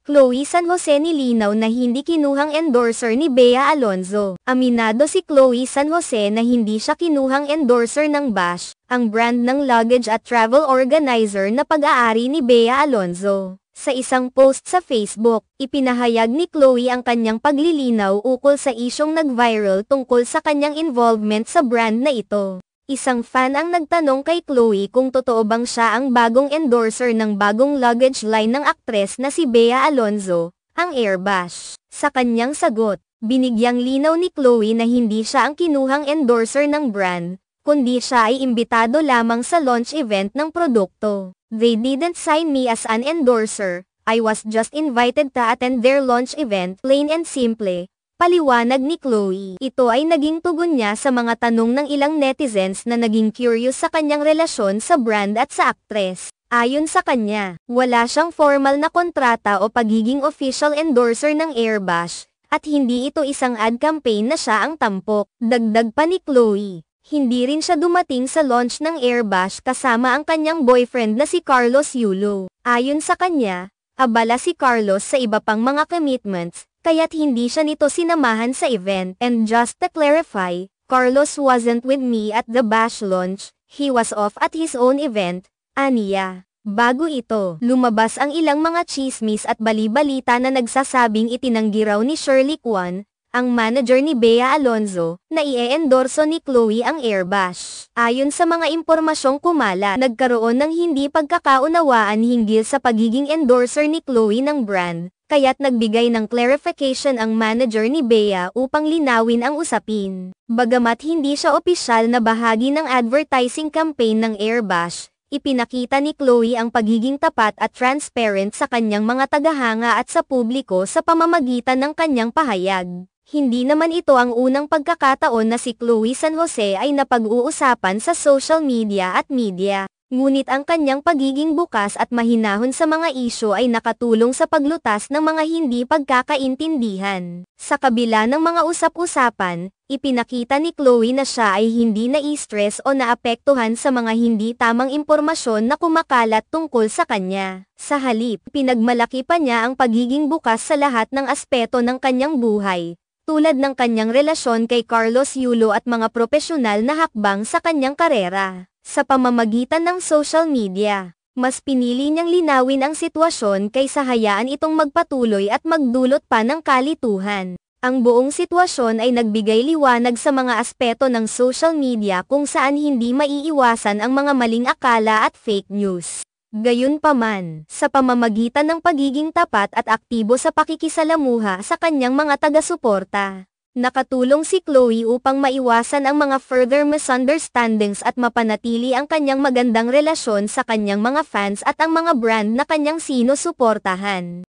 Chloe San Jose nilinaw na hindi kinuhang endorser ni Bea Alonzo. Aminado si Chloe San Jose na hindi siya kinuhang endorser ng Bash, ang brand ng luggage at travel organizer na pag-aari ni Bea Alonzo. Sa isang post sa Facebook, ipinahayag ni Chloe ang kanyang paglilinaw ukol sa isyong nag-viral tungkol sa kanyang involvement sa brand na ito. Isang fan ang nagtanong kay Chloe kung totoo bang siya ang bagong endorser ng bagong luggage line ng aktres na si Bea Alonzo, ang Airbash. Sa kanyang sagot, binigyang linaw ni Chloe na hindi siya ang kinuhang endorser ng brand, kundi siya ay imbitado lamang sa launch event ng produkto. "They didn't sign me as an endorser, I was just invited to attend their launch event, plain and simple," paliwanag ni Chloe. Ito ay naging tugon niya sa mga tanong ng ilang netizens na naging curious sa kanyang relasyon sa brand at sa aktres. Ayon sa kanya, wala siyang formal na kontrata o pagiging official endorser ng Airbash, at hindi ito isang ad campaign na siya ang tampok. Dagdag pa ni Chloe, hindi rin siya dumating sa launch ng Airbash kasama ang kanyang boyfriend na si Carlos Yulo. Ayon sa kanya, abala si Carlos sa iba pang mga commitments, kaya't hindi siya nito sinamahan sa event. And just to clarify, Carlos wasn't with me at the Bash launch, he was off at his own event, aniya. Bago ito, lumabas ang ilang mga chismis at bali-balita na nagsasabing itinanggi raw ni Shirley Kwan, ang manager ni Bea Alonzo, na i-endorso ni Chloe ang Airbash. Ayon sa mga impormasyong kumala, nagkaroon ng hindi pagkakaunawaan hinggil sa pagiging endorser ni Chloe ng brand, kaya't nagbigay ng clarification ang manager ni Bea upang linawin ang usapin. Bagamat hindi siya opisyal na bahagi ng advertising campaign ng Airbash, ipinakita ni Chloe ang pagiging tapat at transparent sa kanyang mga tagahanga at sa publiko sa pamamagitan ng kanyang pahayag. Hindi naman ito ang unang pagkakataon na si Chloe San Jose ay napag-uusapan sa social media at media. Ngunit ang kanyang pagiging bukas at mahinahon sa mga isyu ay nakatulong sa paglutas ng mga hindi pagkakaintindihan. Sa kabila ng mga usap-usapan, ipinakita ni Chloe na siya ay hindi na-stress o naapektuhan sa mga hindi tamang impormasyon na kumakalat tungkol sa kanya. Sa halip, pinagmalaki pa niya ang pagiging bukas sa lahat ng aspeto ng kanyang buhay, tulad ng kanyang relasyon kay Carlos Yulo at mga propesyonal na hakbang sa kanyang karera. Sa pamamagitan ng social media, mas pinili niyang linawin ang sitwasyon kaysa hayaan itong magpatuloy at magdulot pa ng kalituhan. Ang buong sitwasyon ay nagbigay liwanag sa mga aspeto ng social media kung saan hindi maiiwasan ang mga maling akala at fake news. Gayunpaman, sa pamamagitan ng pagiging tapat at aktibo sa pakikisalamuha sa kanyang mga taga-suporta, nakatulong si Chloe upang maiwasan ang mga further misunderstandings at mapanatili ang kanyang magandang relasyon sa kanyang mga fans at ang mga brand na kanyang sinusuportahan.